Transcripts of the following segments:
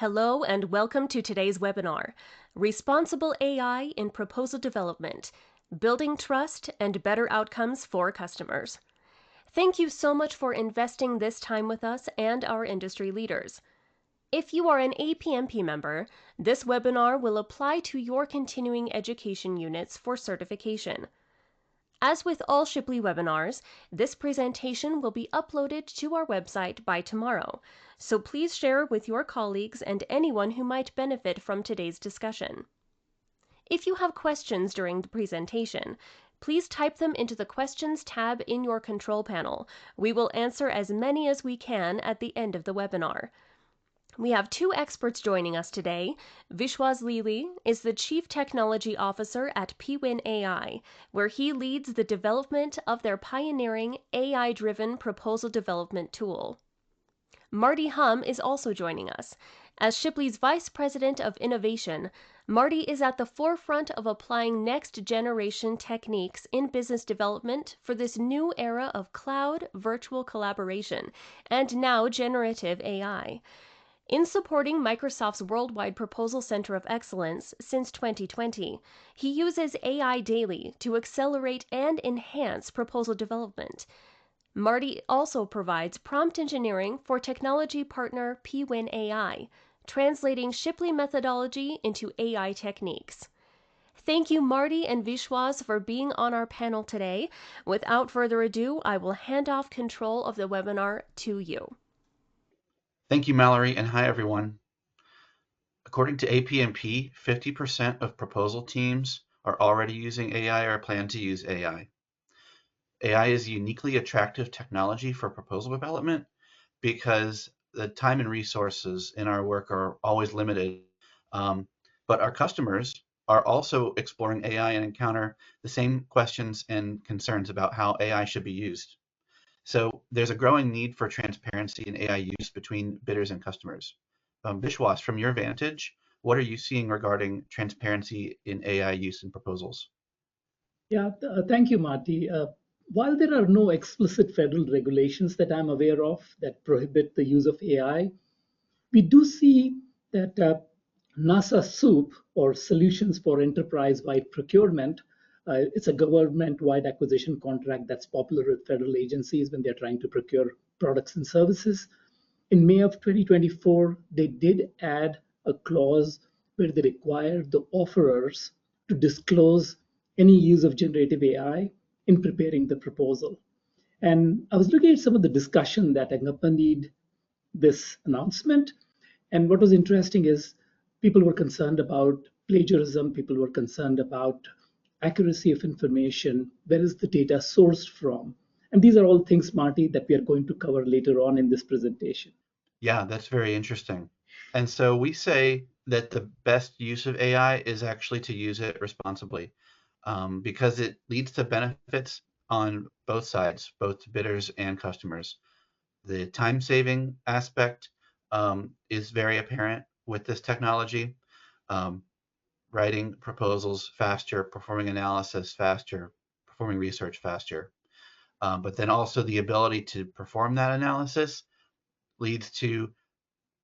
Hello and welcome to today's webinar, Responsible AI in Proposal Development, Building Trust and Better Outcomes for Customers. Thank you so much for investing this time with us and our industry leaders. If you are an APMP member, this webinar will apply to your continuing education units for certification. As with all Shipley webinars, this presentation will be uploaded to our website by tomorrow, so please share with your colleagues and anyone who might benefit from today's discussion. If you have questions during the presentation, please type them into the Questions tab in your control panel. We will answer as many as we can at the end of the webinar. We have two experts joining us today. Vishwas Lili is the Chief Technology Officer at pWin.ai, where he leads the development of their pioneering AI-driven proposal development tool. Marty Hum is also joining us. As Shipley's Vice President of Innovation, Marty is at the forefront of applying next-generation techniques in business development for this new era of cloud, virtual collaboration, and now generative AI. In supporting Microsoft's Worldwide Proposal Center of Excellence since 2020, he uses AI daily to accelerate and enhance proposal development. Marty also provides prompt engineering for technology partner pWin.ai, translating Shipley methodology into AI techniques. Thank you, Marty and Vishwas, for being on our panel today. Without further ado, I will hand off control of the webinar to you. Thank you, Mallory, and hi, everyone. According to APMP, 50% of proposal teams are already using AI or plan to use AI. AI is a uniquely attractive technology for proposal development because the time and resources in our work are always limited. But our customers are also exploring AI and encounter the same questions and concerns about how AI should be used. So there's a growing need for transparency in AI use between bidders and customers. Vishwas, from your vantage, what are you seeing regarding transparency in AI use in proposals? Yeah, thank you, Marty. While there are no explicit federal regulations that I'm aware of that prohibit the use of AI, we do see that NASA SOUP, or Solutions for Enterprise-Wide Procurement, it's a government-wide acquisition contract that's popular with federal agencies when they're trying to procure products and services. In May of 2024, they did add a clause where they required the offerers to disclose any use of generative AI in preparing the proposal. And I was looking at some of the discussion that accompanied this announcement. And what was interesting is people were concerned about plagiarism, people were concerned about accuracy of information, where is the data sourced from? And these are all things, Marty, that we are going to cover later on in this presentation. Yeah, that's very interesting. And so we say that the best use of AI is actually to use it responsibly because it leads to benefits on both sides, both bidders and customers. The time-saving aspect is very apparent with this technology. Writing proposals faster, performing analysis faster, performing research faster. But then also the ability to perform that analysis leads to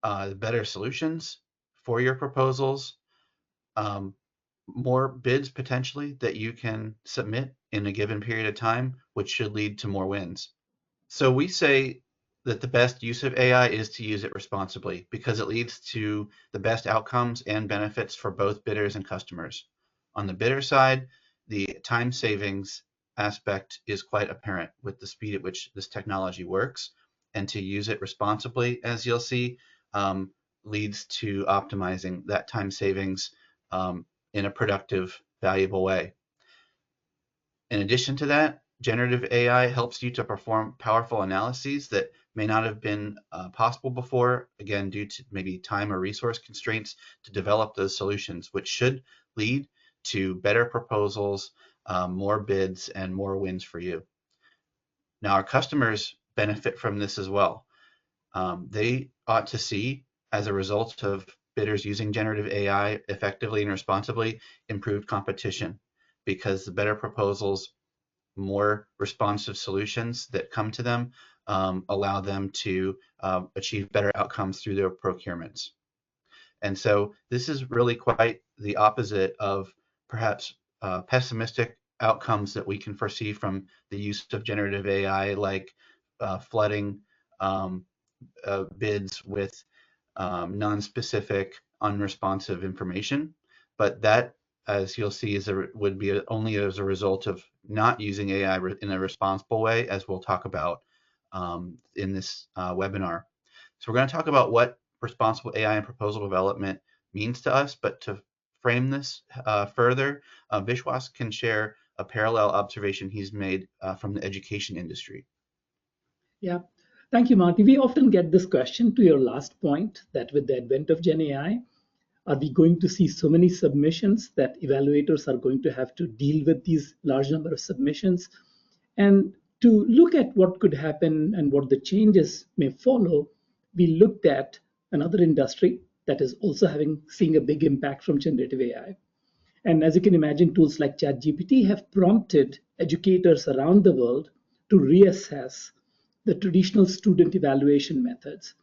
better solutions for your proposals, more bids potentially that you can submit in a given period of time, which should lead to more wins. So we say that the best use of AI is to use it responsibly because it leads to the best outcomes and benefits for both bidders and customers. On the bidder side, the time savings aspect is quite apparent with the speed at which this technology works, and to use it responsibly, as you'll see, leads to optimizing that time savings in a productive, valuable way. In addition to that, generative AI helps you to perform powerful analyses that may not have been possible before, again, due to maybe time or resource constraints to develop those solutions, which should lead to better proposals, more bids, and more wins for you. Now, our customers benefit from this as well. They ought to see, as a result of bidders using generative AI effectively and responsibly, improved competition, because the better proposals, more responsive solutions that come to them allow them to achieve better outcomes through their procurements. And so this is really quite the opposite of perhaps pessimistic outcomes that we can foresee from the use of generative AI, like flooding um, bids with non-specific, unresponsive information. But that, as you'll see, would be only as a result of not using AI in a responsible way, as we'll talk about in this webinar. So we're going to talk about what responsible AI and proposal development means to us, but to frame this further, Vishwas can share a parallel observation he's made from the education industry. Yeah, thank you, Marty. We often get this question to your last point that with the advent of Gen AI, are we going to see so many submissions that evaluators are going to have to deal with these large number of submissions? And to look at what could happen and what the changes may follow, we looked at another industry that is also seeing a big impact from generative AI. And as you can imagine, tools like ChatGPT have prompted educators around the world to reassess the traditional student evaluation methods.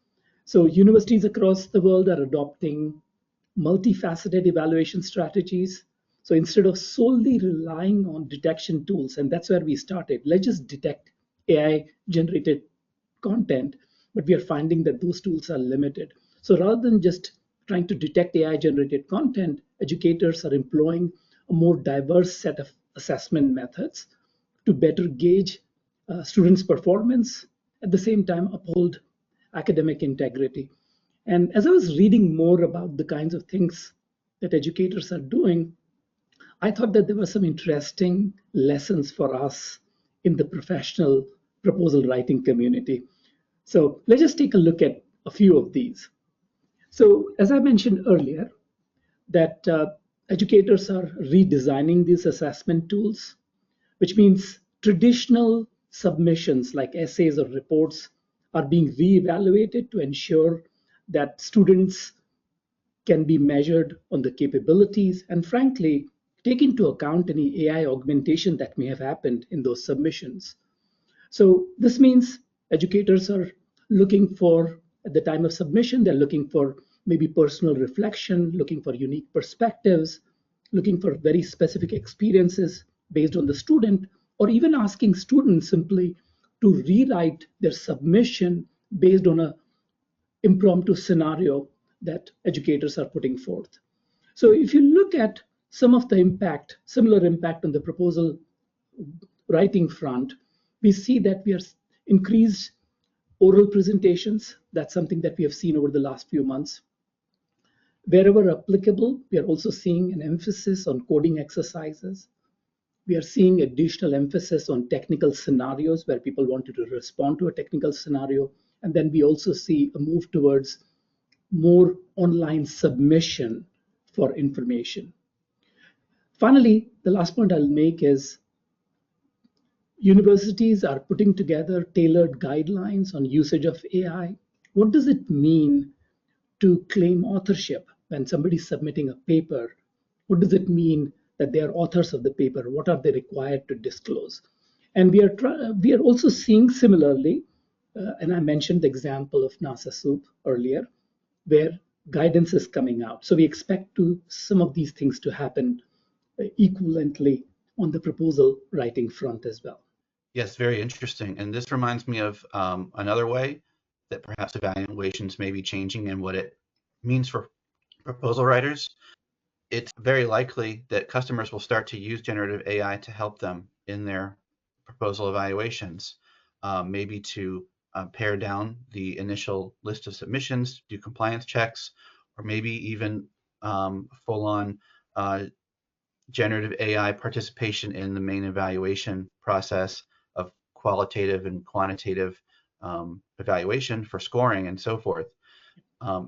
So universities across the world are adopting multifaceted evaluation strategies. So instead of solely relying on detection tools, and that's where we started, let's just detect AI generated content, but we are finding that those tools are limited. So rather than just trying to detect AI generated content, educators are employing a more diverse set of assessment methods to better gauge students' performance, at the same time uphold academic integrity. And as I was reading more about the kinds of things that educators are doing, I thought that there were some interesting lessons for us in the professional proposal writing community. So let's just take a look at a few of these. So as I mentioned earlier, that educators are redesigning these assessment tools, which means traditional submissions like essays or reports are being reevaluated to ensure that students can be measured on the capabilities and, frankly, take into account any AI augmentation that may have happened in those submissions. So this means educators are looking for, at the time of submission, they're looking for maybe personal reflection, looking for unique perspectives, looking for very specific experiences based on the student, or even asking students simply to rewrite their submission based on a impromptu scenario that educators are putting forth. So if you look at some of the impact, similar impact on the proposal writing front, we see that we are increased oral presentations. That's something that we have seen over the last few months. Wherever applicable, we are also seeing an emphasis on coding exercises. We are seeing additional emphasis on technical scenarios where people wanted to respond to a technical scenario. And then we also see a move towards more online submission for information. Finally, the last point I'll make is universities are putting together tailored guidelines on usage of AI. What does it mean to claim authorship when somebody's submitting a paper? What does it mean that they are authors of the paper? What are they required to disclose? And we are also seeing similarly, and I mentioned the example of NASA Soup earlier, where guidance is coming out. So we expect some of these things to happen equivalently on the proposal writing front as well. Yes, very interesting. And this reminds me of another way that perhaps evaluations may be changing and what it means for proposal writers. It's very likely that customers will start to use generative AI to help them in their proposal evaluations, maybe to pare down the initial list of submissions, do compliance checks, or maybe even full-on generative AI participation in the main evaluation process of qualitative and quantitative evaluation for scoring and so forth.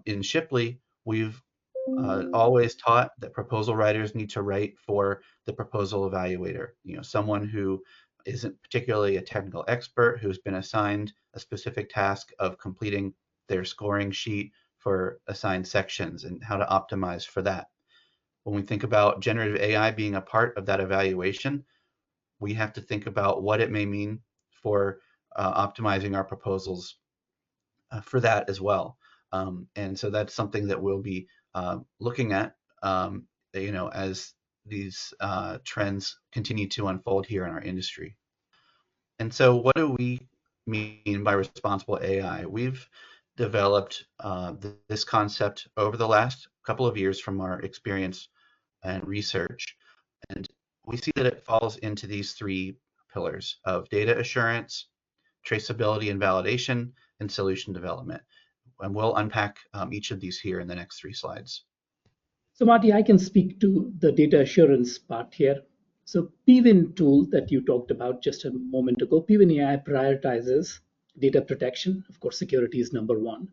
In Shipley, we've always taught that proposal writers need to write for the proposal evaluator, someone who isn't particularly a technical expert, who's been assigned a specific task of completing their scoring sheet for assigned sections and how to optimize for that. When we think about generative AI being a part of that evaluation, we have to think about what it may mean for optimizing our proposals for that as well. And so that's something that we'll be looking at, as these trends continue to unfold here in our industry. And so what do we mean by responsible AI? We've developed this concept over the last couple of years from our experience and research. And we see that it falls into these three pillars of data assurance, traceability and validation, and solution development. And we'll unpack each of these here in the next 3 slides. So Marty, I can speak to the data assurance part here. So pWin tool that you talked about just a moment ago, pWin.ai prioritizes data protection. Of course, security is number one.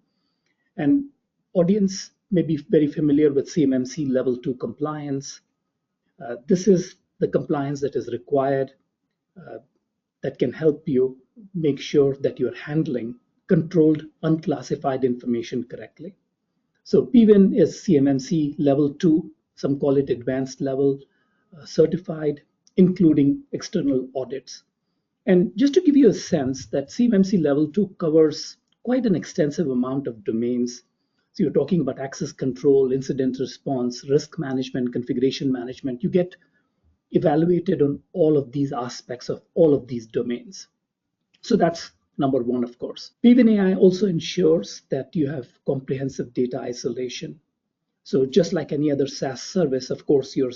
And audience may be very familiar with CMMC level 2 compliance. This is the compliance that is required that can help you make sure that you're handling controlled unclassified information correctly. So pWin is CMMC level 2, some call it advanced level, certified, including external audits. And just to give you a sense that CMMC level 2 covers quite an extensive amount of domains. So you're talking about access control, incident response, risk management, configuration management. You get evaluated on all of these aspects of all of these domains. So that's number one, of course. pWin.ai also ensures that you have comprehensive data isolation. So just like any other SaaS service, of course, your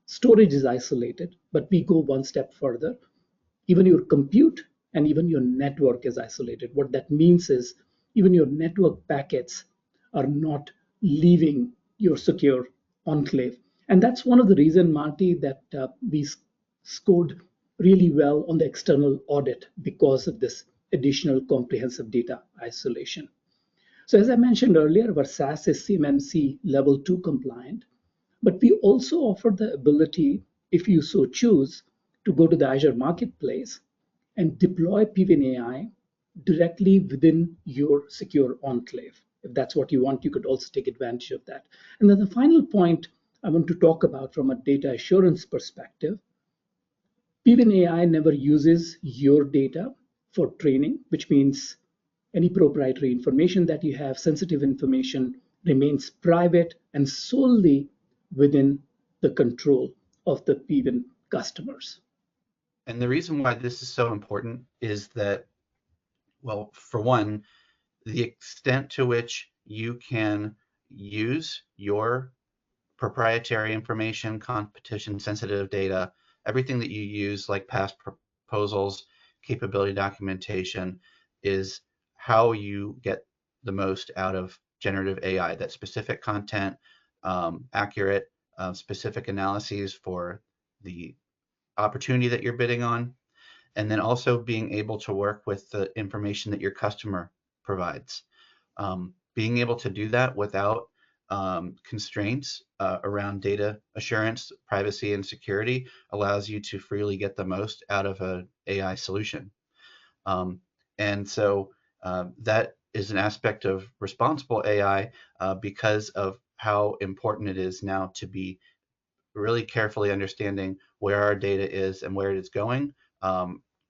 storage is isolated, but we go one step further. Even your compute and even your network is isolated. What that means is even your network packets are not leaving your secure enclave. And that's one of the reasons, Marty, that we scored really well on the external audit because of this additional comprehensive data isolation. So as I mentioned earlier, our SaaS is CMMC level 2 compliant, but we also offer the ability, if you so choose, to go to the Azure Marketplace and deploy pWin.ai directly within your secure enclave. If that's what you want, you could also take advantage of that. And then the final point I want to talk about from a data assurance perspective, pWin.ai never uses your data for training, which means any proprietary information that you have, sensitive information, remains private and solely within the control of the pWin customers. And the reason why this is so important is that, well, for one, the extent to which you can use your proprietary information, competition sensitive data, everything that you use like past proposals, capability documentation is how you get the most out of generative AI, that specific content, accurate, specific analyses for the opportunity that you're bidding on, and then also being able to work with the information that your customer provides. Being able to do that without constraints around data assurance, privacy, and security allows you to freely get the most out of an AI solution. And so that is an aspect of responsible AI because of how important it is now to be really carefully understanding where our data is and where it is going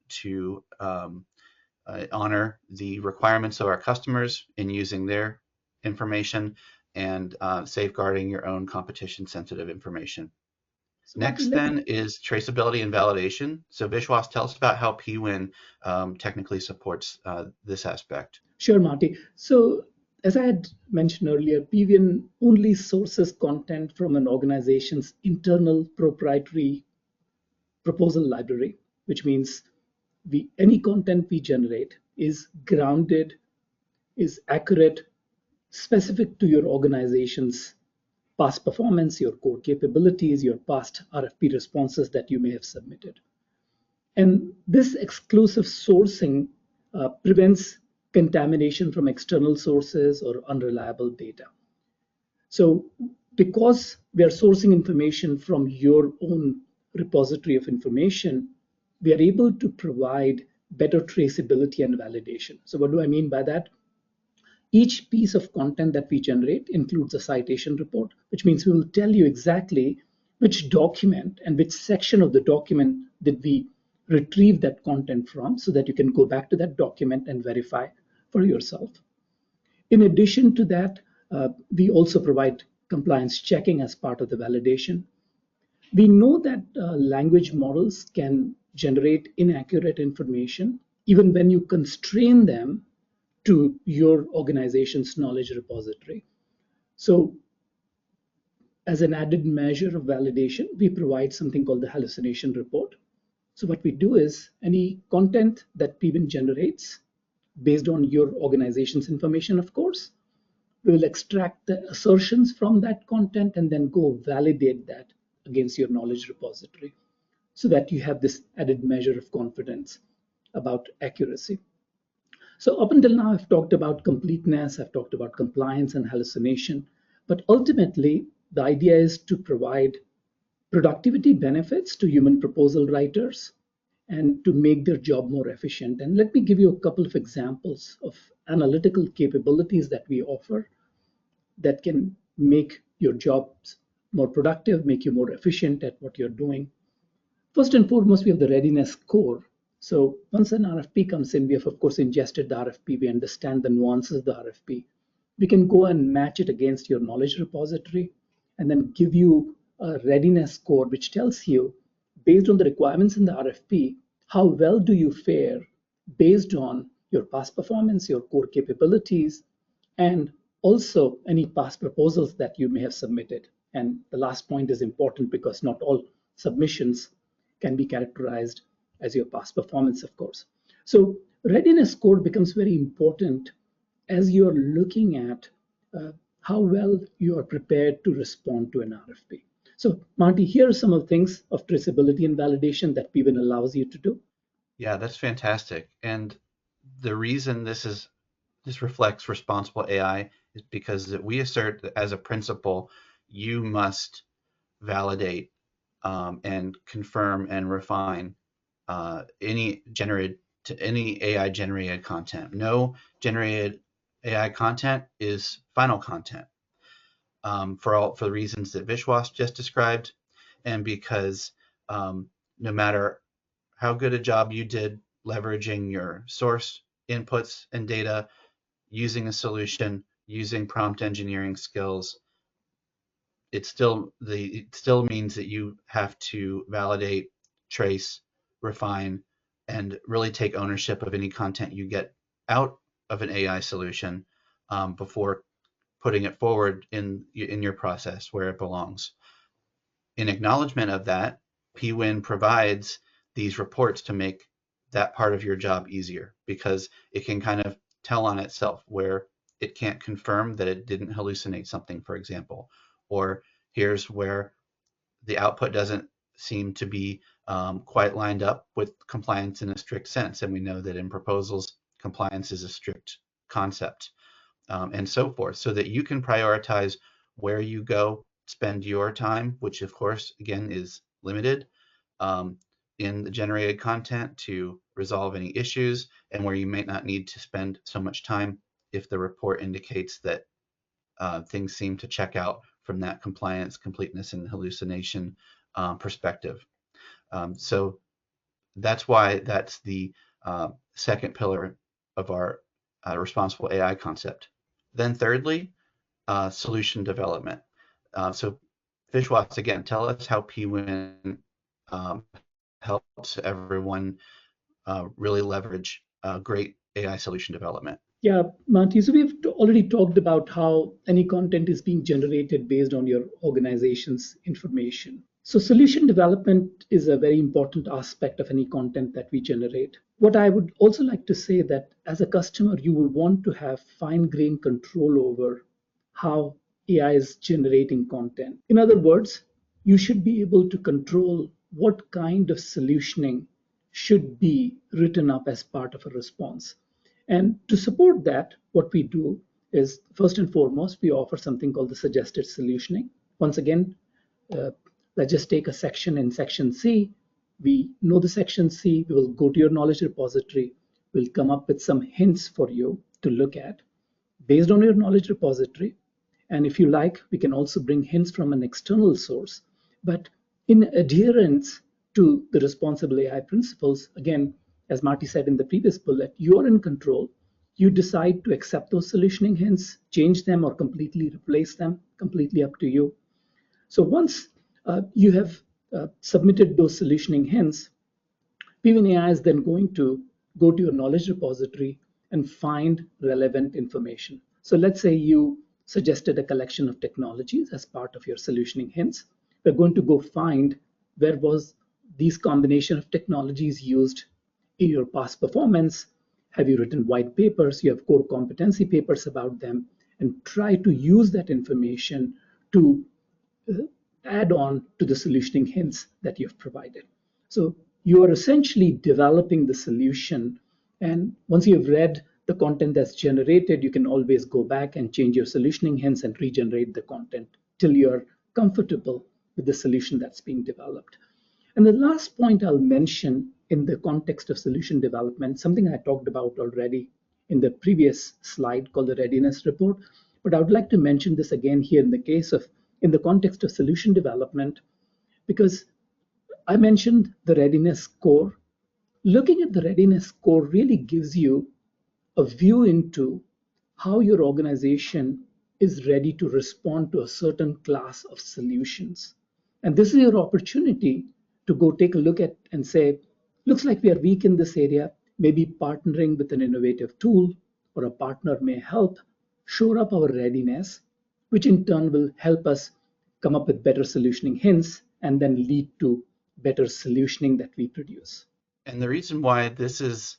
to honor the requirements of our customers in using their information and safeguarding your own competition sensitive information. So next then is traceability and validation. So Vishwas, tell us about how pWin technically supports this aspect. Sure, Marty. So as I had mentioned earlier, pWin only sources content from an organization's internal proprietary proposal library, which means any content we generate is grounded, is accurate, specific to your organization's past performance, your core capabilities, your past RFP responses that you may have submitted. And this exclusive sourcing prevents contamination from external sources or unreliable data. So because we are sourcing information from your own repository of information, we are able to provide better traceability and validation. So what do I mean by that? Each piece of content that we generate includes a citation report, which means we will tell you exactly which document and which section of the document did we retrieve that content from, so that you can go back to that document and verify for yourself. In addition to that, we also provide compliance checking as part of the validation. We know that language models can generate inaccurate information even when you constrain them to your organization's knowledge repository. So as an added measure of validation, we provide something called the hallucination report. So what we do is any content that pWin generates based on your organization's information, of course, we will extract the assertions from that content and then go validate that against your knowledge repository so that you have this added measure of confidence about accuracy. So up until now, I've talked about completeness, I've talked about compliance and hallucination, but ultimately the idea is to provide productivity benefits to human proposal writers and to make their job more efficient. And let me give you a couple of examples of analytical capabilities that we offer that can make your jobs more productive, make you more efficient at what you're doing. First and foremost, we have the readiness score. So once an RFP comes in, we have, of course, ingested the RFP. We understand the nuances of the RFP. We can go and match it against your knowledge repository and then give you a readiness score, which tells you, based on the requirements in the RFP, how well do you fare based on your past performance, your core capabilities, and also any past proposals that you may have submitted. And the last point is important because not all submissions can be characterized as your past performance, of course. So readiness score becomes very important as you're looking at how well you are prepared to respond to an RFP. So Marty, here are some of the things of traceability and validation that pWin allows you to do. Yeah, that's fantastic. And the reason this reflects responsible AI is because that we assert that as a principle, you must validate and confirm and refine any AI generated content. No generated AI content is final content for the reasons that Vishwas just described, and because no matter how good a job you did leveraging your source inputs and data, using a solution, using prompt engineering skills, it still means that you have to validate, trace, refine, and really take ownership of any content you get out of an AI solution before putting it forward in your process where it belongs. In acknowledgement of that, pWin provides these reports to make that part of your job easier, because it can kind of tell on itself where it can't confirm that it didn't hallucinate something, for example, or here's where the output doesn't seem to be quite lined up with compliance in a strict sense. And we know that in proposals, compliance is a strict concept, and so forth, so that you can prioritize where you go spend your time, which of course, again, is limited in the generated content, to resolve any issues, and where you may not need to spend so much time if the report indicates that things seem to check out from that compliance, completeness, and hallucination perspective. So that's why that's the second pillar of our responsible AI concept. Then thirdly, solution development. So Vishwas, again, tell us how pWin helps everyone really leverage great AI solution development. Yeah, Marty, so we've already talked about how any content is being generated based on your organization's information. So solution development is a very important aspect of any content that we generate. What I would also like to say that as a customer, you will want to have fine-grained control over how AI is generating content. In other words, you should be able to control what kind of solutioning should be written up as part of a response. And to support that, what we do is, first and foremost, we offer something called the suggested solutioning. Once again, let's just take a section in section C. We know the section C. We will go to your knowledge repository. We'll come up with some hints for you to look at based on your knowledge repository. And if you like, we can also bring hints from an external source. But in adherence to the responsible AI principles, again, as Marty said in the previous bullet, you're in control. You decide to accept those solutioning hints, change them, or completely replace them. completely up to you. So once you have submitted those solutioning hints, pWin.ai is then going to go to your knowledge repository and find relevant information. So let's say you suggested a collection of technologies as part of your solutioning hints. We're going to go find where was these combination of technologies used in your past performance. Have you written white papers? You have core competency papers about them, and try to use that information to add on to the solutioning hints that you've provided. So you are essentially developing the solution. And once you've read the content that's generated, you can always go back and change your solutioning hints and regenerate the content till you're comfortable with the solution that's being developed. And the last point I'll mention in the context of solution development, something I talked about already in the previous slide called the readiness report, but I would like to mention this again here in the context of solution development, because I mentioned the readiness score. Looking at the readiness score really gives you a view into how your organization is ready to respond to a certain class of solutions. And this is your opportunity to go take a look at and say, looks like we are weak in this area. Maybe partnering with an innovative tool or a partner may help shore up our readiness, which in turn will help us come up with better solutioning hints and then lead to better solutioning that we produce. And the reason why this is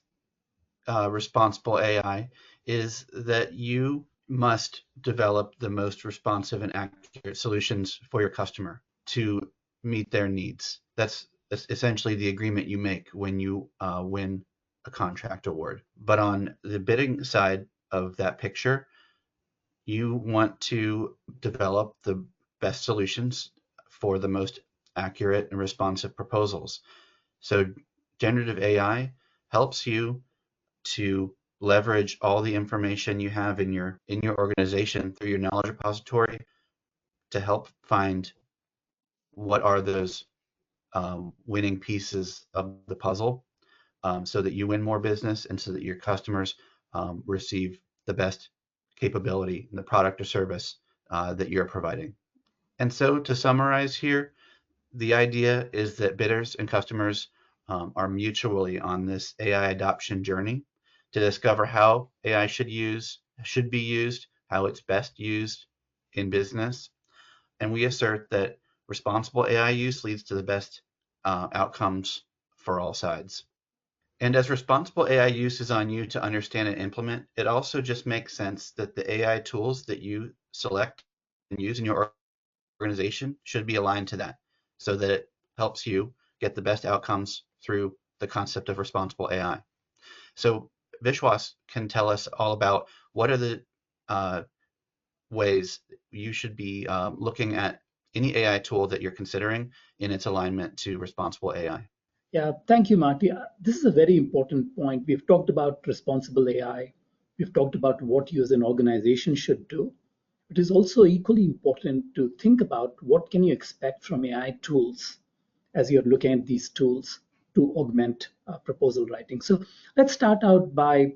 responsible AI is that you must develop the most responsive and accurate solutions for your customer to meet their needs. That's essentially the agreement you make when you win a contract award. But on the bidding side of that picture, you want to develop the best solutions for the most accurate and responsive proposals. So generative AI helps you to leverage all the information you have in your organization through your knowledge repository to help find what are those winning pieces of the puzzle, so that you win more business and so that your customers receive the best capability in the product or service that you're providing. And so to summarize here, the idea is that bidders and customers are mutually on this AI adoption journey to discover how AI should be used, how it's best used in business. And we assert that responsible AI use leads to the best outcomes for all sides. And as responsible AI use is on you to understand and implement, it also just makes sense that the AI tools that you select and use in your organization should be aligned to that, so that it helps you get the best outcomes through the concept of responsible AI. So Vishwas can tell us all about what are the ways you should be looking at any AI tool that you're considering in its alignment to responsible AI. Yeah, thank you, Marty. This is a very important point. We've talked about responsible AI. We've talked about what you as an organization should do. It is also equally important to think about what can you expect from AI tools as you're looking at these tools to augment proposal writing. So let's start out by,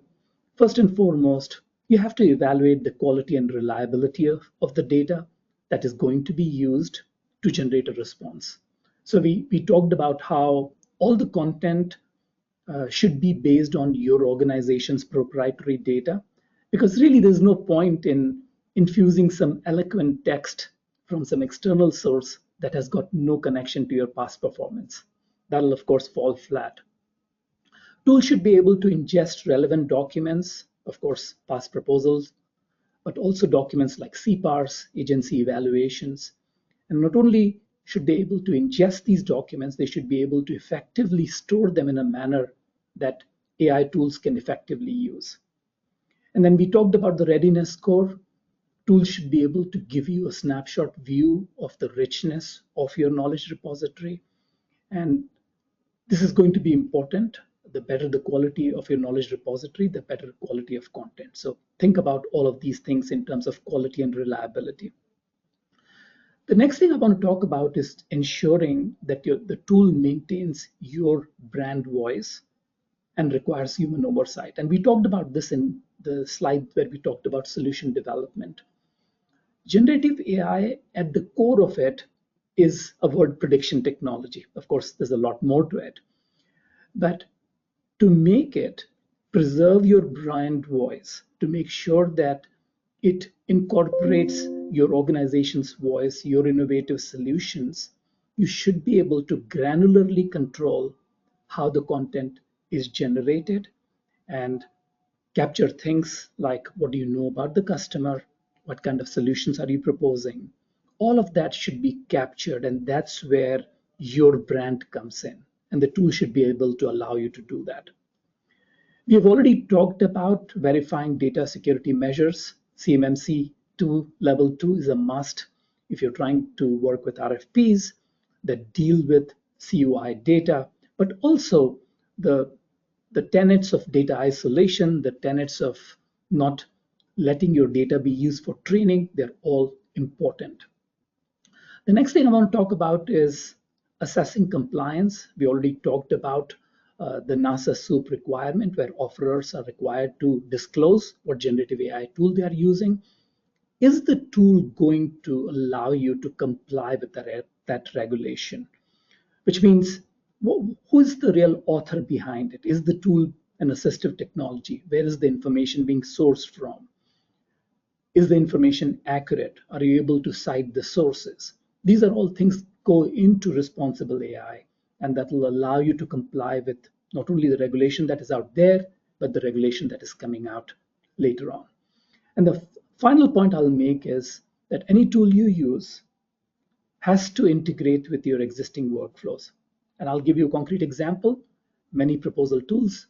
first and foremost, you have to evaluate the quality and reliability of the data that is going to be used to generate a response. So we talked about how all the content should be based on your organization's proprietary data, because really there's no point in infusing some eloquent text from some external source that has got no connection to your past performance. That'll, of course, fall flat. Tools should be able to ingest relevant documents, of course, past proposals, but also documents like CPARs, agency evaluations. And not only should they be able to ingest these documents, they should be able to effectively store them in a manner that AI tools can effectively use. And then we talked about the readiness score. Tools should be able to give you a snapshot view of the richness of your knowledge repository. And this is going to be important. The better the quality of your knowledge repository, the better quality of content. So think about all of these things in terms of quality and reliability. The next thing I want to talk about is ensuring that the tool maintains your brand voice and requires human oversight. And we talked about this in the slide where we talked about solution development. Generative AI, at the core of it, is a word prediction technology. Of course, there's a lot more to it. But to make it preserve your brand voice, to make sure that it incorporates your organization's voice, your innovative solutions, you should be able to granularly control how the content is generated and capture things like what do you know about the customer, what kind of solutions are you proposing. All of that should be captured, and that's where your brand comes in. And the tool should be able to allow you to do that. We have already talked about verifying data security measures. CMMC 2 level 2 is a must if you're trying to work with RFPs that deal with CUI data, but also the, the tenets of data isolation, the tenets of not letting your data be used for training, they're all important. The next thing I want to talk about is assessing compliance. We already talked about the NASA SOUP requirement, where offerers are required to disclose what generative AI tool they are using. Is the tool going to allow you to comply with that regulation? Which means, who is the real author behind it? Is the tool an assistive technology? Where is the information being sourced from? Is the information accurate? Are you able to cite the sources? These are all things go into responsible AI, and that will allow you to comply with not only the regulation that is out there, but the regulation that is coming out later on. And the final point I'll make is that any tool you use has to integrate with your existing workflows. And I'll give you a concrete example. Many proposal tools,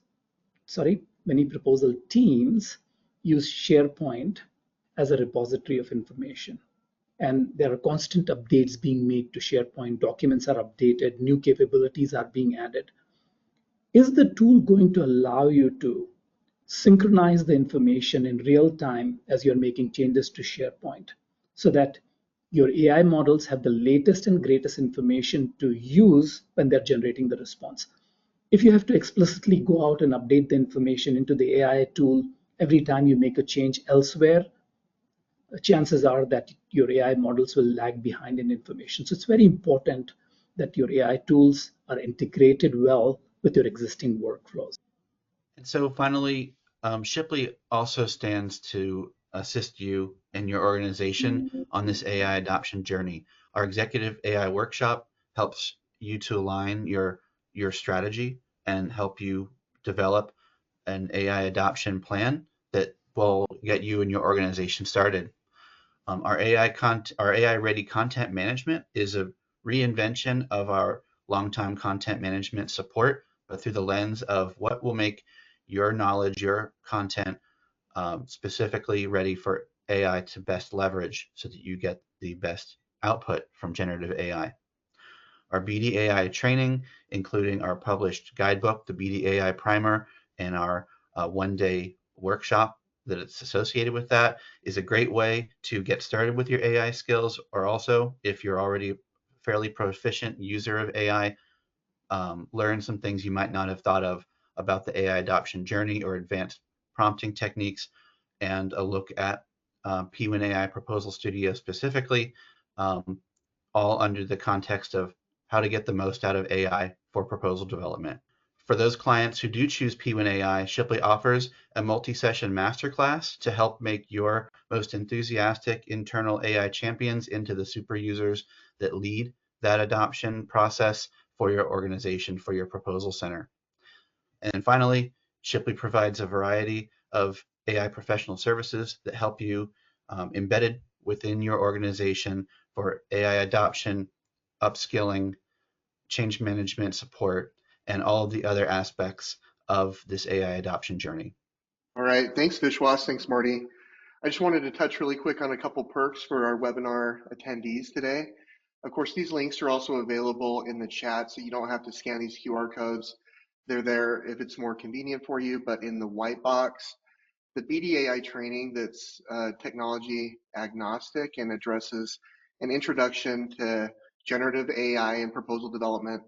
many proposal teams use SharePoint as a repository of information. And there are constant updates being made to SharePoint. Documents are updated, new capabilities are being added. Is the tool going to allow you to synchronize the information in real time as you're making changes to SharePoint so that your AI models have the latest and greatest information to use when they're generating the response? If you have to explicitly go out and update the information into the AI tool every time you make a change elsewhere, chances are that your AI models will lag behind in information. So it's very important that your AI tools are integrated well with your existing workflows. And so finally, Shipley also stands to assist you and your organization on this AI adoption journey. Our executive AI workshop helps you to align your strategy and help you develop an AI adoption plan that will get you and your organization started. Our AI ready content management is a reinvention of our longtime content management support, but through the lens of what will make your knowledge, your content specifically ready for AI to best leverage so that you get the best output from generative AI. Our BD.ai training, including our published guidebook, the BD.ai primer, and our one-day workshop that it's associated with that, is a great way to get started with your AI skills, or also if you're already fairly proficient user of AI, learn some things you might not have thought of about the AI adoption journey or advanced prompting techniques, and a look at pWin.ai Proposal Studio specifically, all under the context of how to get the most out of AI for proposal development. For those clients who do choose pWin.ai, Shipley offers a multi-session masterclass to help make your most enthusiastic internal AI champions into the super users that lead that adoption process for your organization, for your proposal center. And finally, Shipley provides a variety of AI professional services that help you embedded within your organization for AI adoption, upskilling, change management support, and all of the other aspects of this AI adoption journey. All right, thanks Vishwas, thanks Marty. I just wanted to touch really quick on a couple perks for our webinar attendees today. Of course, these links are also available in the chat, so you don't have to scan these QR codes. They're there if it's more convenient for you, but in the white box, the BD.ai training that's technology agnostic and addresses an introduction to generative AI and proposal development.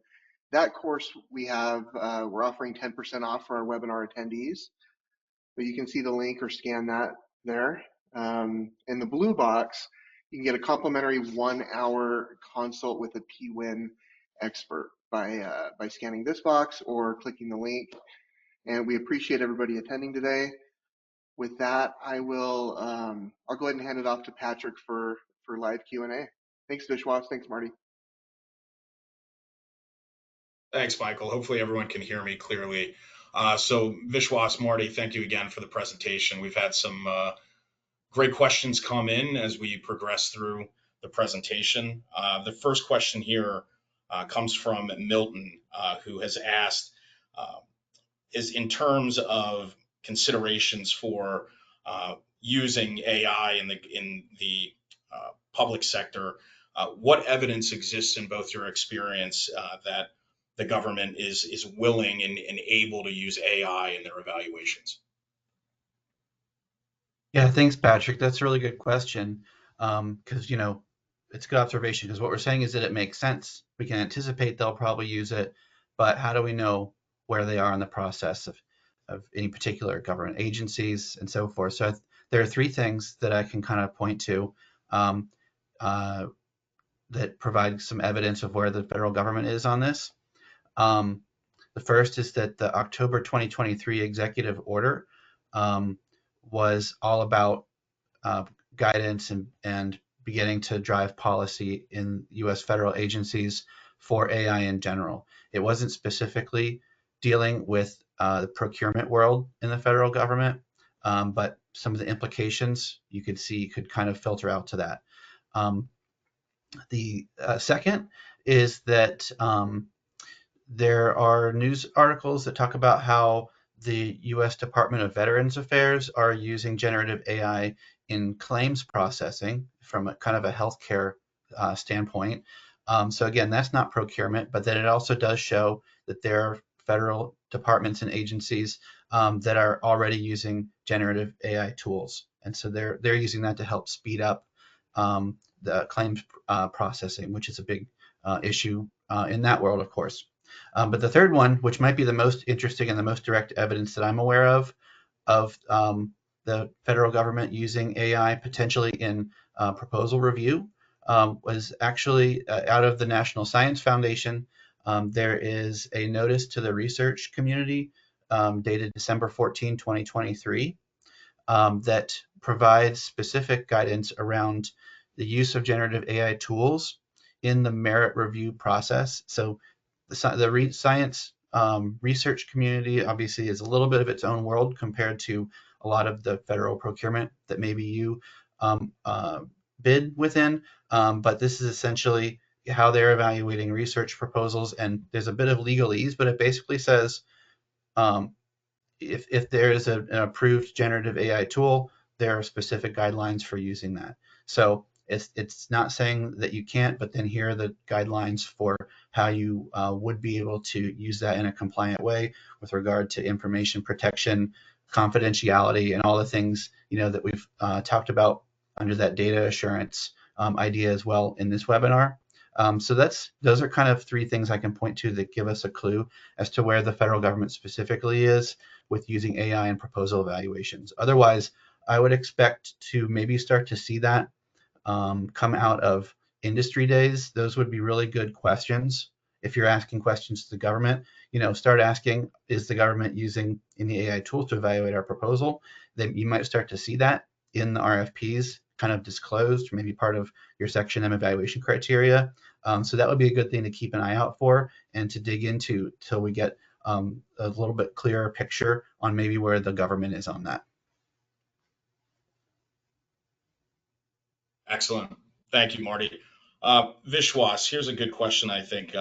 That course we have, we're offering 10% off for our webinar attendees. But you can see the link or scan that there. In the blue box You can get a complimentary 1-hour consult with a pWin expert by scanning this box or clicking the link. And we appreciate everybody attending today. With that, I'll go ahead and hand it off to Patrick for live Q&A. Thanks, Vishwas. Thanks, Marty. Thanks, Michael. Hopefully everyone can hear me clearly. So Vishwas, Marty, thank you again for the presentation. We've had some great questions come in as we progress through the presentation. The first question here comes from Milton, who has asked, is in terms of considerations for using AI in the public sector, what evidence exists in both your experience that the government is willing and able to use AI in their evaluations? Yeah, thanks, Patrick. That's a really good question, because it's a good observation. Because what we're saying is that it makes sense. We can anticipate they'll probably use it, but how do we know where they are in the process of any particular government agencies and so forth? So there are three things that I can kind of point to that provide some evidence of where the federal government is on this. The first is that the October 2023 executive order was all about guidance and beginning to drive policy in U.S. federal agencies for AI in general. It wasn't specifically dealing with the procurement world in the federal government, but some of the implications you could see could kind of filter out to that. The second is that there are news articles that talk about how the U.S. Department of Veterans Affairs are using generative AI in claims processing from a kind of a healthcare standpoint. So again, that's not procurement, but then it also does show that there are federal departments and agencies that are already using generative AI tools, and so they're using that to help speed up the claims processing, which is a big issue in that world, of course. But the third one, which might be the most interesting and the most direct evidence that I'm aware of the federal government using AI potentially in proposal review, was actually out of the National Science Foundation. There is a notice to the research community dated December 14, 2023, that provides specific guidance around the use of generative AI tools in the merit review process. So the science research community obviously is a little bit of its own world compared to a lot of the federal procurement that maybe you bid within, but this is essentially how they're evaluating research proposals, and there's a bit of legalese, but it basically says if there is an approved generative AI tool, there are specific guidelines for using that. So it's not saying that you can't, but then here are the guidelines for how you would be able to use that in a compliant way with regard to information protection, confidentiality, and all the things that we've talked about under that data assurance idea as well in this webinar. So those are kind of three things I can point to that give us a clue as to where the federal government specifically is with using AI in proposal evaluations. Otherwise, I would expect to maybe start to see that come out of industry days. Those would be really good questions. If you're asking questions to the government, start asking, is the government using any AI tools to evaluate our proposal? Then you might start to see that in the RFPs kind of disclosed, or maybe part of your Section M evaluation criteria. So that would be a good thing to keep an eye out for and to dig into till we get a little bit clearer picture on maybe where the government is on that. Excellent. Thank you, Marty. Vishwas, here's a good question, I think,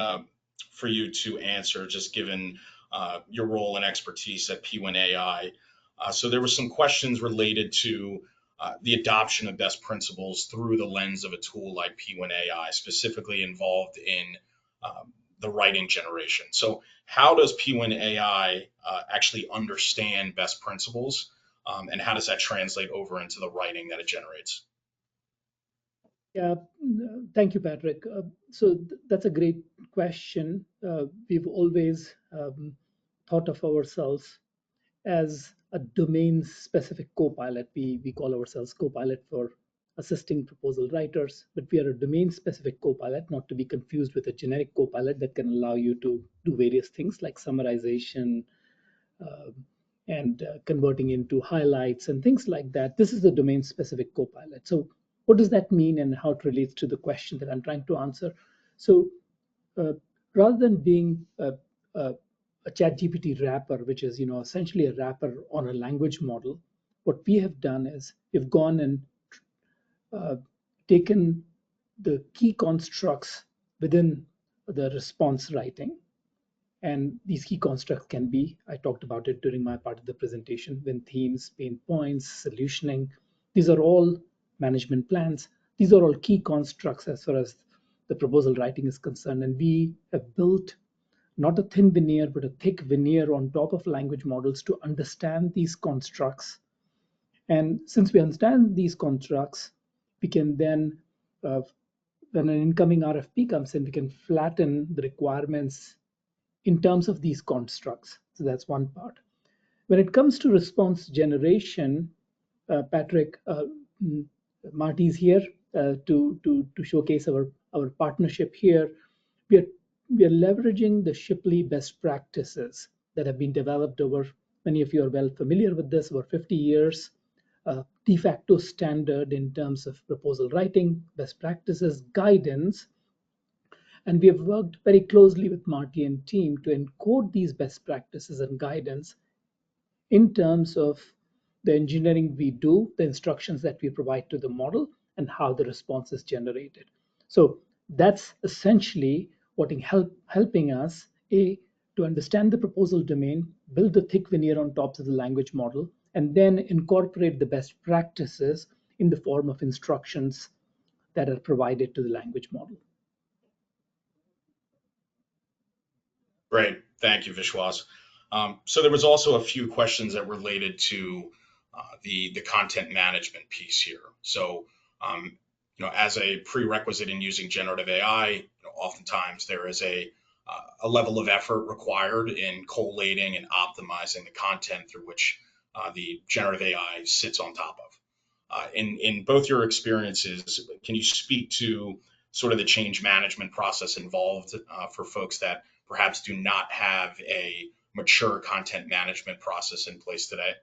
for you to answer, just given your role and expertise at pWin.ai. So there were some questions related to the adoption of best principles through the lens of a tool like pWin.ai, specifically involved in the writing generation. So how does pWin.ai actually understand best principles, and how does that translate over into the writing that it generates? Yeah, thank you, Patrick. So that's a great question. We've always thought of ourselves as a domain-specific co-pilot. We call ourselves co-pilot for assisting proposal writers, but we are a domain-specific copilot, not to be confused with a generic copilot that can allow you to do various things like summarization uh, and converting into highlights and things like that. This is a domain-specific copilot. So what does that mean and how it relates to the question that I'm trying to answer? So uh, rather than being a ChatGPT wrapper, which is essentially a wrapper on a language model, what we have done is we've gone and uh, taken the key constructs within the response writing. And these key constructs can be, I talked about it during my part of the presentation, when themes, pain points, solutioning. These are all management plans. These are all key constructs as far as the proposal writing is concerned. And we have built not a thin veneer, but a thick veneer on top of language models to understand these constructs. And since we understand these constructs, we can then, when an incoming RFP comes in, we can flatten the requirements in terms of these constructs. So that's one part. When it comes to response generation, Patrick, Marty's here to showcase our partnership here. We are, we are leveraging the Shipley best practices that have been developed over, many of you are well familiar with this, over 50 years, de facto standard in terms of proposal writing, best practices, guidance. And we have worked very closely with Marty and team to encode these best practices and guidance in terms of the engineering we do, the instructions that we provide to the model, and how the response is generated. So that's essentially what helping us, to understand the proposal domain, build the thick veneer on top of the language model, and then incorporate the best practices in the form of instructions that are provided to the language model. Great. Thank you, Vishwas. So there was also a few questions that related to the content management piece here. So, as a prerequisite in using generative AI, oftentimes there is a level of effort required in collating and optimizing the content through which the generative AI sits on top of. In both your experiences, can you speak to sort of the change management process involved for folks that perhaps do not have a mature content management process in place today?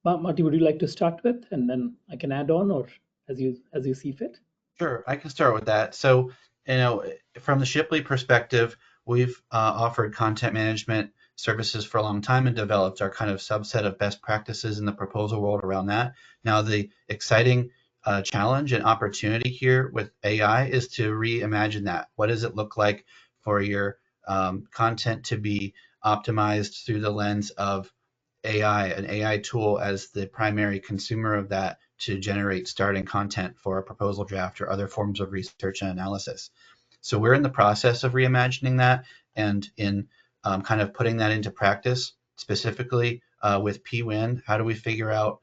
Marty, would you like to start with, and then I can add on, or as you see fit? Sure, I can start with that. So, from the Shipley perspective, we've offered content management services for a long time and developed our kind of subset of best practices in the proposal world around that. Now, the exciting challenge and opportunity here with AI is to reimagine that. What does it look like for your content to be optimized through the lens of AI, an AI tool as the primary consumer of that to generate starting content for a proposal draft or other forms of research and analysis. So we're in the process of reimagining that and in kind of putting that into practice, specifically with pWin. How do we figure out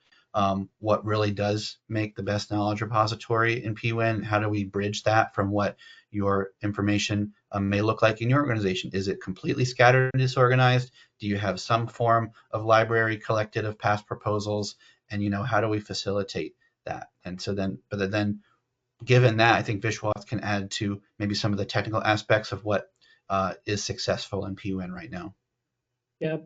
what really does make the best knowledge repository in pWin? How do we bridge that from what your information may look like in your organization? Is it completely scattered and disorganized? Do you have some form of library collected of past proposals? And how do we facilitate that? And so then, but then given that, I think Vishwas can add to maybe some of the technical aspects of what is successful in pWin right now. Yeah.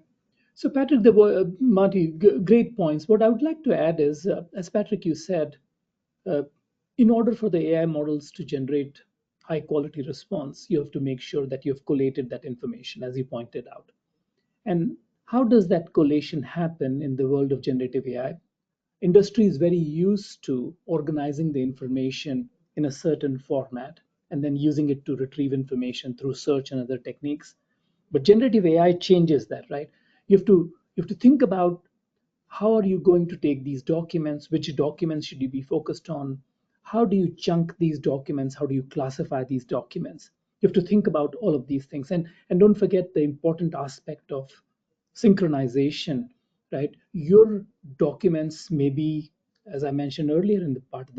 So Patrick, there were Marty, great points. What I would like to add is, as Patrick, you said, in order for the AI models to generate high quality response, you have to make sure that you've collated that information, as you pointed out. And how does that collation happen in the world of generative AI? Industry is very used to organizing the information in a certain format and then using it to retrieve information through search and other techniques. But generative AI changes that, right? You have to think about how are you going to take these documents, which documents should you be focused on, how do you chunk these documents, how do you classify these documents. You have to think about all of these things, and don't forget the important aspect of synchronization, right? Your documents may be, as I mentioned earlier in the part of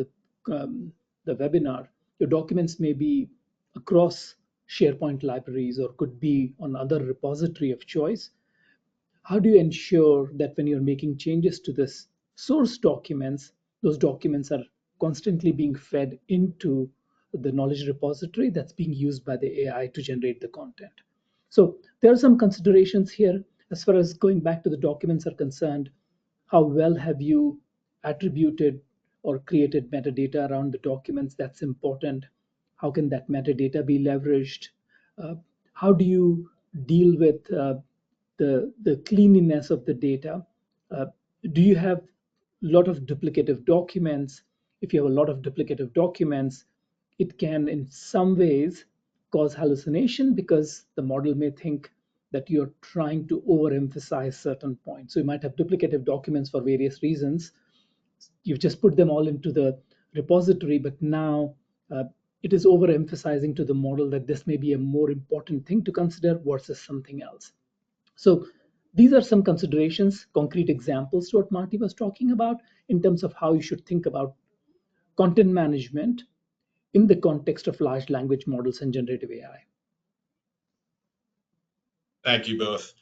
the webinar, your documents may be across SharePoint libraries or could be on other repository of choice. How do you ensure that when you're making changes to this source documents, those documents are constantly being fed into the knowledge repository that's being used by the AI to generate the content. So there are some considerations here as far as going back to the documents are concerned. How well have you attributed or created metadata around the documents? That's important. How can that metadata be leveraged? Uh, how do you deal with the cleanliness of the data? Uh, do you have a lot of duplicative documents? If you have a lot of duplicative documents, it can in some ways cause hallucination because the model may think that you're trying to overemphasize certain points. So you might have duplicative documents for various reasons. You've just put them all into the repository, but now it is overemphasizing to the model that this may be a more important thing to consider versus something else. So these are some considerations, concrete examples to what Marty was talking about in terms of how you should think about content management in the context of large language models and generative AI. Thank you both.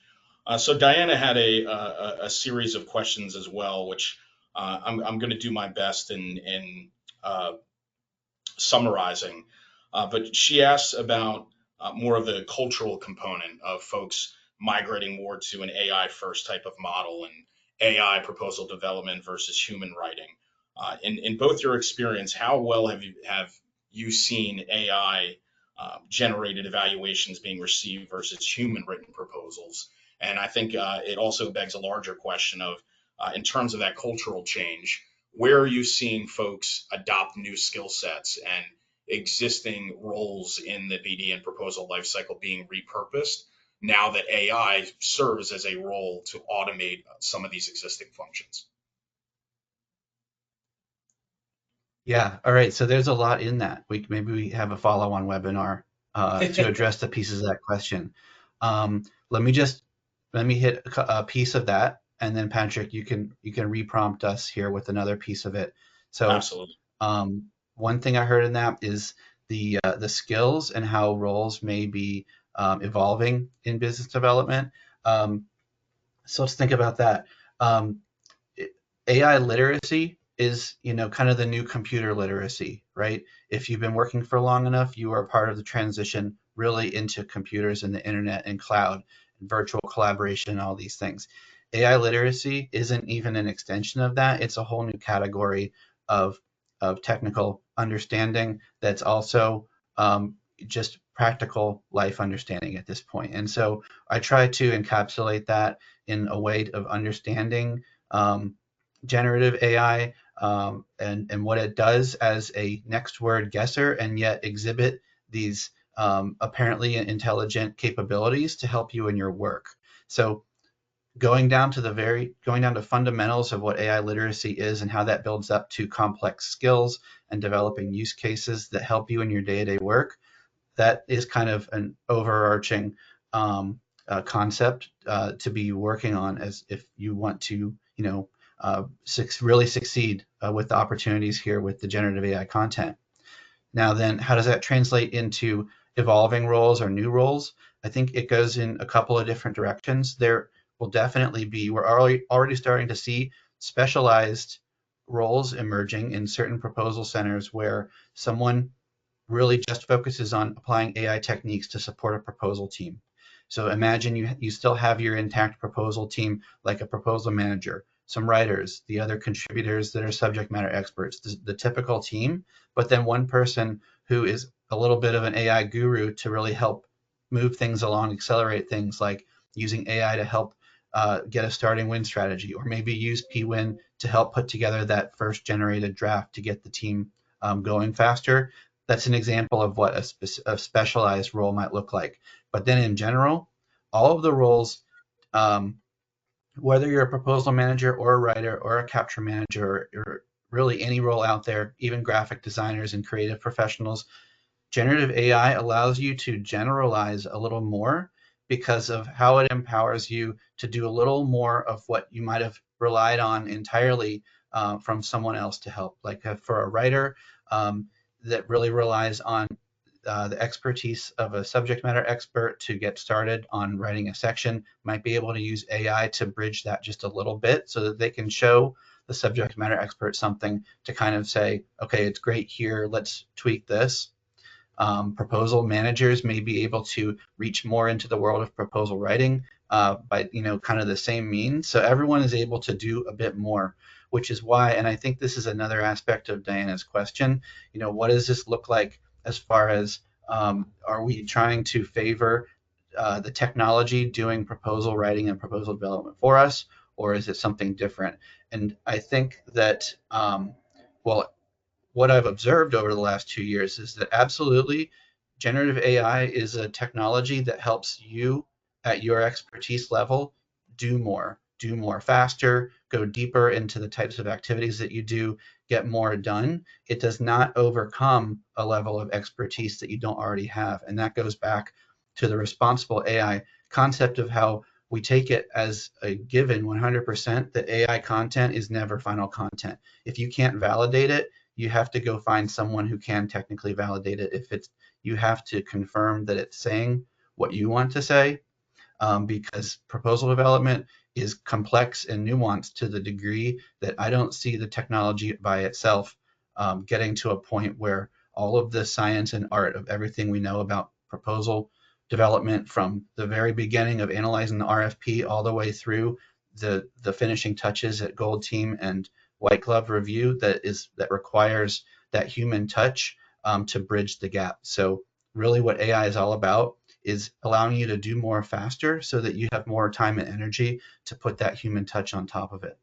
So Diana had a series of questions as well, which I'm going to do my best in summarizing. But she asks about more of the cultural component of folks migrating more to an AI first type of model and AI proposal development versus human writing. In both your experience, how well have you seen AI generated evaluations being received versus human written proposals? And I think it also begs a larger question of, in terms of that cultural change, where are you seeing folks adopt new skill sets and existing roles in the BD and proposal lifecycle being repurposed now that AI serves as a role to automate some of these existing functions? Yeah. All right. So there's a lot in that. Maybe we have a follow-on webinar to address the pieces of that question. Um, let me hit a piece of that, and then Patrick, you can reprompt us here with another piece of it. So Absolutely. one thing I heard in that is the skills and how roles may be evolving in business development. So let's think about that. Um, AI literacy is, kind of the new computer literacy, right? If you've been working for long enough, you are part of the transition really into computers and the internet and cloud and virtual collaboration and all these things. AI literacy isn't even an extension of that. It's a whole new category of technical understanding that's also just practical life understanding at this point. And so I try to encapsulate that in a way of understanding generative AI and what it does as a next word guesser, and yet exhibit these apparently intelligent capabilities to help you in your work. So going down to fundamentals of what AI literacy is and how that builds up to complex skills and developing use cases that help you in your day-to-day work, that is kind of an overarching concept to be working on as if you want to, really succeed with the opportunities here with the generative AI content. Now, then, how does that translate into evolving roles or new roles? I think it goes in a couple of different directions. There will definitely be, we're already starting to see specialized roles emerging in certain proposal centers where someone really just focuses on applying AI techniques to support a proposal team. So imagine you still have your intact proposal team, like a proposal manager, some writers, the other contributors that are subject matter experts, the typical team, but then one person who is a little bit of an AI guru to really help move things along, accelerate things, like using AI to help get a starting win strategy, or maybe use pWin to help put together that first generated draft to get the team going faster. That's an example of what a specialized role might look like. But then in general, all of the roles, whether you're a proposal manager or a writer or a capture manager, or really any role out there, even graphic designers and creative professionals, generative AI allows you to generalize a little more because of how it empowers you to do a little more of what you might have relied on entirely from someone else to help. Like for a writer that really relies on the expertise of a subject matter expert to get started on writing a section, might be able to use AI to bridge that just a little bit so that they can show the subject matter expert something to kind of say, okay, it's great here, let's tweak this. Proposal managers may be able to reach more into the world of proposal writing by kind of the same means. So everyone is able to do a bit more, which is why, and I think this is another aspect of Diana's question. What does this look like as far as are we trying to favor the technology doing proposal writing and proposal development for us, or is it something different? And I think that well, what I've observed over the last 2 years is that absolutely generative AI is a technology that helps you at your expertise level do more faster, go deeper into the types of activities that you do, get more done. It does not overcome a level of expertise that you don't already have. And that goes back to the responsible AI concept of how we take it as a given 100% that AI content is never final content. If you can't validate it, you have to go find someone who can technically validate it. You have to confirm that it's saying what you want to say, because proposal development is complex and nuanced to the degree that I don't see the technology by itself getting to a point where all of the science and art of everything we know about proposal development, from the very beginning of analyzing the RFP all the way through the finishing touches at Gold Team and White Glove review, that requires that human touch to bridge the gap. So really what AI is all about is allowing you to do more faster so that you have more time and energy to put that human touch on top of it.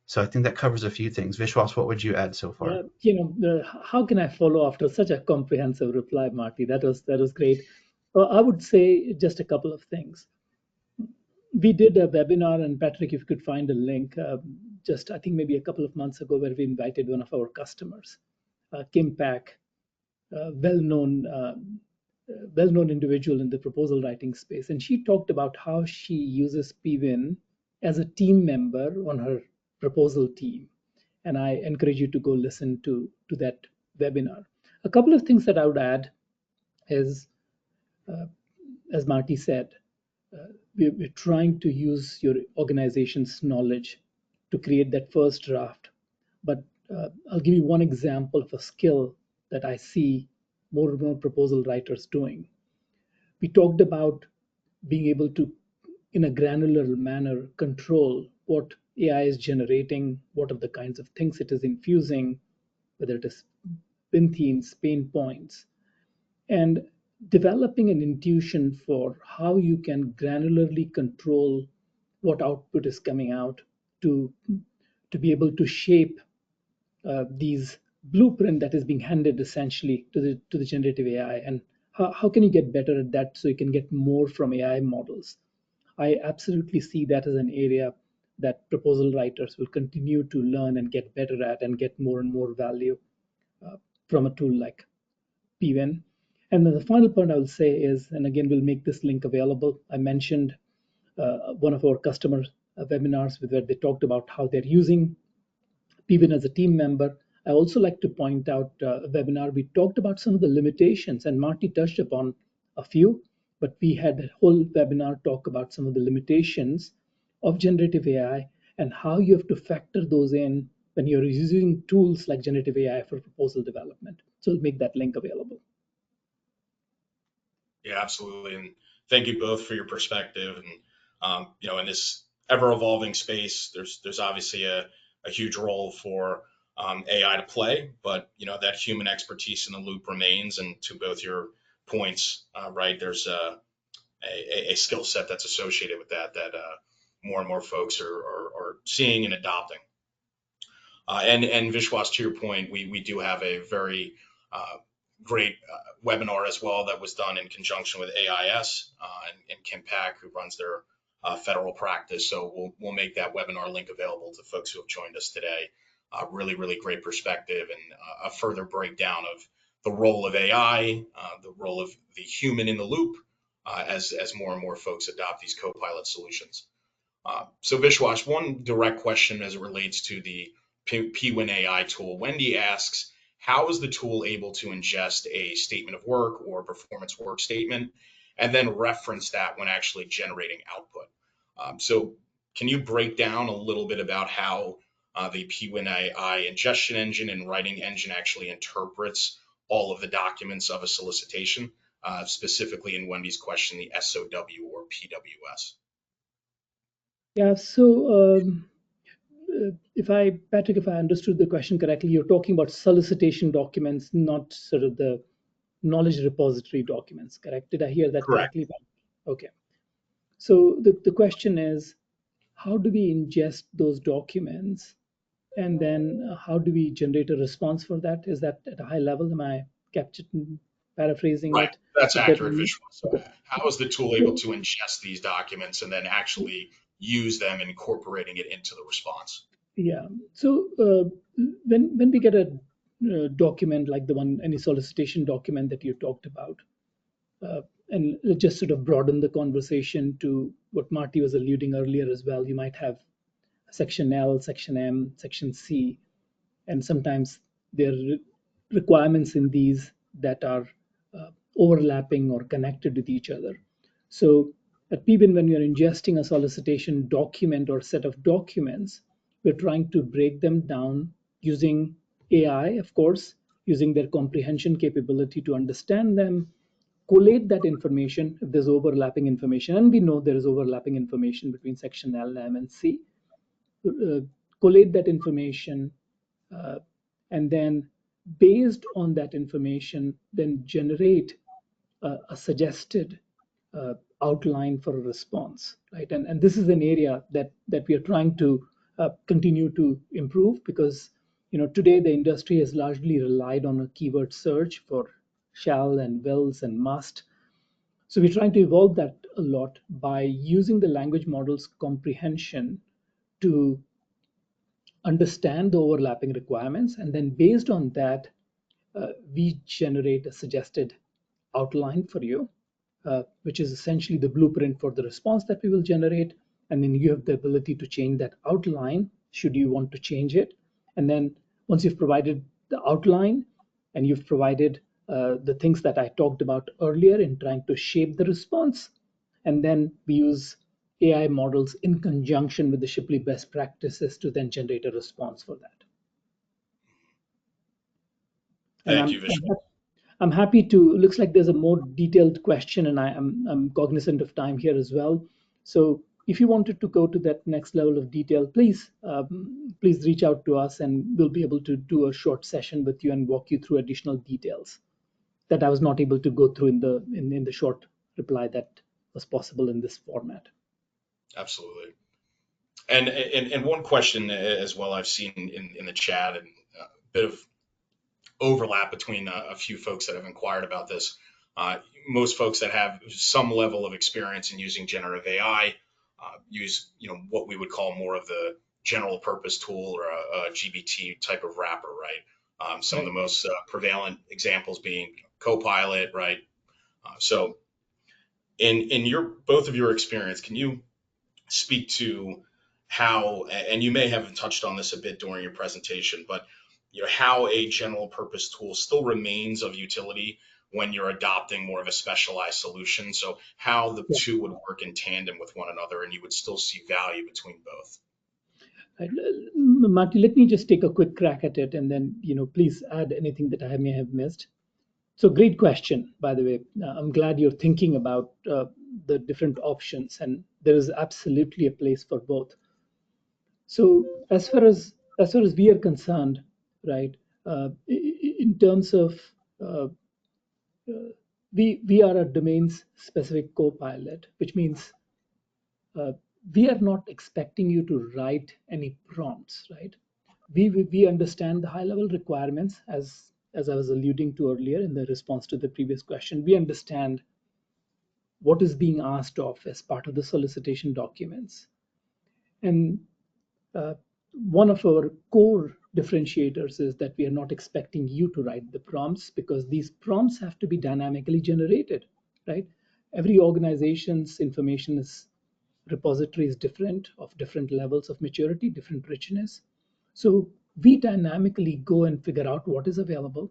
So I think that covers a few things. Vishwas, what would you add so far? Yeah, how can I follow after such a comprehensive reply, Marty? That was great. I would say just a couple of things. We did a webinar, and Patrick, if you could find a link, just I think maybe a couple of months ago, where we invited one of our customers, Kim Pack, well-known individual in the proposal writing space, and she talked about how she uses pWin as a team member on her proposal team. And I encourage you to go listen to that webinar. A couple of things that I would add is, as Marty said, we're trying to use your organization's knowledge to create that first draft. But I'll give you one example of a skill that I see more and more proposal writers doing. We talked about being able to, in a granular manner, control what AI is generating, what are the kinds of things it is infusing, whether it is pin themes, pain points, and developing an intuition for how you can granularly control what output is coming out to be able to shape these blueprint that is being handed essentially to the generative AI. And how can you get better at that so you can get more from AI models? I absolutely see that as an area that proposal writers will continue to learn and get better at and get more and more value from a tool like pWin. And then the final point I will say is, and again, we'll make this link available. I mentioned one of our customer webinars where they talked about how they're using pWin as a team member. I also like to point out a webinar. We talked about some of the limitations, and Marty touched upon a few, but we had a whole webinar talk about some of the limitations of generative AI and how you have to factor those in when you're using tools like generative AI for proposal development. So we'll make that link available. Yeah, absolutely. And thank you both for your perspective. And, in this ever evolving space, there's obviously a huge role for AI to play, but, that human expertise in the loop remains. And to both your points, right, there's a skill set that's associated with that more and more folks are seeing and adopting. And Vishwas, to your point, we do have a very great webinar as well that was done in conjunction with AIS and Kim Pack, who runs their federal practice. So we'll make that webinar link available to folks who have joined us today. Really, really great perspective and a further breakdown of the role of AI, the role of the human in the loop, as more and more folks adopt these co-pilot solutions. So Vishwas, one direct question as it relates to the pWin.ai tool. Wendy asks, how is the tool able to ingest a statement of work or performance work statement and then reference that when actually generating output? So Can you break down a little bit about how the pWin.ai ingestion engine and writing engine actually interprets all of the documents of a solicitation, specifically in Wendy's question, the SOW or PWS? Yeah, so Patrick, if I understood the question correctly, you're talking about solicitation documents, not sort of the knowledge repository documents, correct? Did I hear that Correct. correctly? Okay. So the question is, how do we ingest those documents? And then how do we generate a response for that? Is that at a high level? Am I capturing, paraphrasing Right. it? That's Is that accurate, Vishwa. So okay? how is the tool able to ingest these documents and then actually use them, incorporating it into the response? Yeah. So when we get a document like the one, any solicitation document that you talked about, uh, and let's just sort of broaden the conversation to what Marty was alluding earlier as well. You might have section L, section M, section C, and sometimes there are requirements in these that are overlapping or connected with each other. So at pWin, when you're ingesting a solicitation document or set of documents, we're trying to break them down using AI, of course, using their comprehension capability to understand them, collate that information if there's overlapping information, and we know there is overlapping information between section L, M, and C, uh, collate that information, uh, and then based on that information, then generate a suggested outline for a response, right? And this is an area that we are trying to continue to improve because today the industry has largely relied on a keyword search for shall and wills and must. So we're trying to evolve that a lot by using the language model's comprehension to understand the overlapping requirements, and then based on that, we generate a suggested outline for you, which is essentially the blueprint for the response that we will generate. And then you have the ability to change that outline should you want to change it. And then once you've provided the outline and you've provided the things that I talked about earlier in trying to shape the response, and then we use AI models in conjunction with the Shipley best practices to then generate a response for that. And Thank you, Vishwa. I'm happy to. Looks like there's a more detailed question, and I'm cognizant of time here as well. So if you wanted to go to that next level of detail, please reach out to us, and we'll be able to do a short session with you and walk you through additional details that I was not able to go through in the short reply that was possible in this format. Absolutely. And one question as well I've seen in the chat, and a bit of overlap between a few folks that have inquired about this. Uh, Most folks that have some level of experience in using generative AI use what we would call more of the general purpose tool or a GBT type of wrapper, right? Some of the most prevalent examples being Copilot, right? So in your both of your experience, can you speak to how, and you may have touched on this a bit during your presentation, but how a general purpose tool still remains of utility when you're adopting more of a specialized solution. So how the two would work in tandem with one another, and you would still see value between both. Marty, let me just take a quick crack at it, and then please add anything that I may have missed. So great question, by the way. I'm glad you're thinking about the different options, and there is absolutely a place for both. So as far as we are concerned, right, in terms of uh, we are a domains specific co-pilot, which means uh, we are not expecting you to write any prompts, right? We understand the high level requirements as I was alluding to earlier in the response to the previous question. We understand what is being asked of as part of the solicitation documents. And uh, one of our core differentiators is that we are not expecting you to write the prompts because these prompts have to be dynamically generated, right? Every organization's information is repository is different, of different levels of maturity, different richness. So we dynamically go and figure out what is available,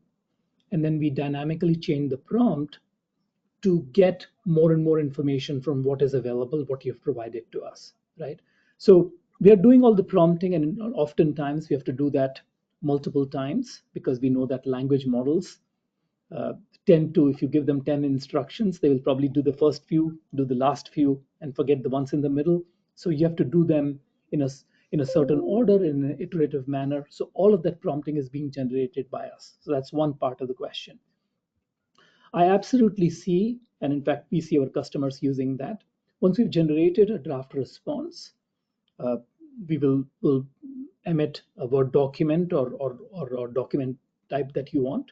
and then we dynamically change the prompt to get more and more information from what is available, what you've provided to us, right? So we are doing all the prompting, and oftentimes we have to do that multiple times because we know that language models uh, tend to, if you give them 10 instructions, they will probably do the first few, do the last few, and forget the ones in the middle. So you have to do them in a certain order, in an iterative manner. So all of that prompting is being generated by us. So that's one part of the question. I absolutely see, and in fact, we see our customers using that. Once we've generated a draft response, uh, will emit a Word document or document type that you want.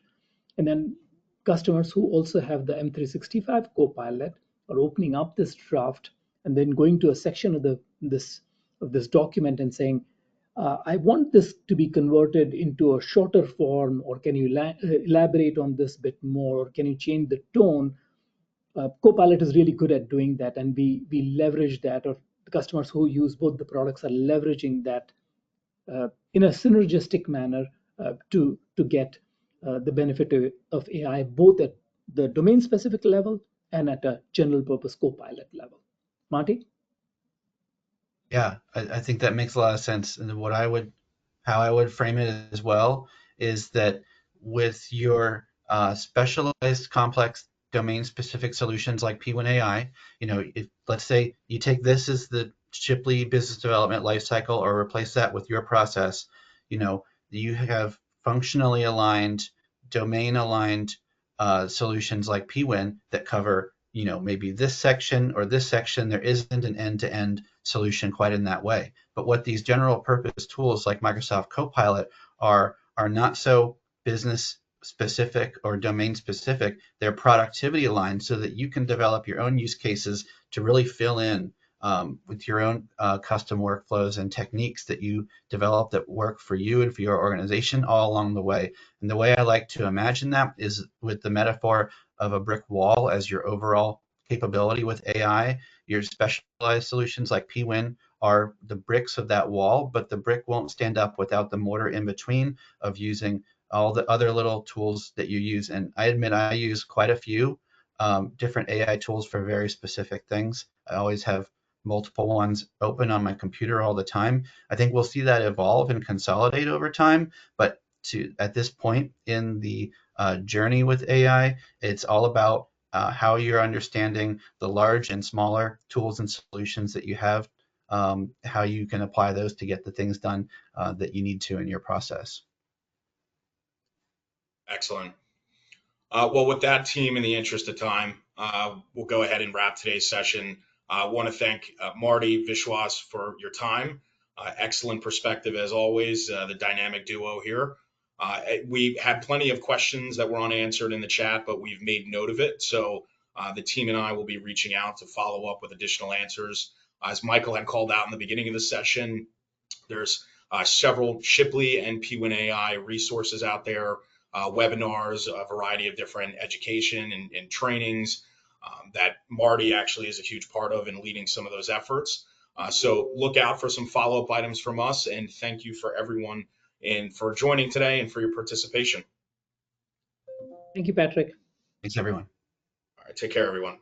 And then customers who also have the M365 Copilot are opening up this draft and then going to a section of this document and saying, I want this to be converted into a shorter form, or can you elaborate on this bit more, or can you change the tone? Copilot is really good at doing that, and we leverage that, or the customers who use both the products are leveraging that in a synergistic manner to get the benefit of AI both at the domain specific level and at a general purpose Copilot level. Marty? Yeah, I think that makes a lot of sense. And how I would frame it as well is that with your specialized, complex, domain-specific solutions like pWin.ai, if let's say you take this as the Shipley business development lifecycle, or replace that with your process, you have functionally aligned, domain-aligned solutions like pWin that cover, maybe this section or this section. There isn't an end-to-end solution quite in that way. But what these general purpose tools like Microsoft Copilot are not so business specific or domain specific. They're productivity aligned so that you can develop your own use cases to really fill in with your own custom workflows and techniques that you develop that work for you and for your organization all along the way. And the way I like to imagine that is with the metaphor of a brick wall as your overall capability with AI. Your specialized solutions like pWin are the bricks of that wall, but the brick won't stand up without the mortar in between of using all the other little tools that you use. And I admit I use quite a few different AI tools for very specific things. I always have multiple ones open on my computer all the time. I think we'll see that evolve and consolidate over time, but at this point in the journey with AI, it's all about how you're understanding the large and smaller tools and solutions that you have, how you can apply those to get the things done that you need to in your process. Excellent. Well, with that, team, in the interest of time, we'll go ahead and wrap today's session. I want to thank Marty, Vishwas, for your time. Excellent perspective as always, the dynamic duo here. We had plenty of questions that were unanswered in the chat, but we've made note of it. So the team and I will be reaching out to follow up with additional answers. As Michael had called out in the beginning of the session, there's several Shipley and pWin.ai resources out there, webinars, a variety of different education and trainings that Marty actually is a huge part of in leading some of those efforts. So look out for some follow-up items from us, and thank you for everyone and for joining today and for your participation. Thank you, Patrick. Thanks, everyone. All right, take care, everyone.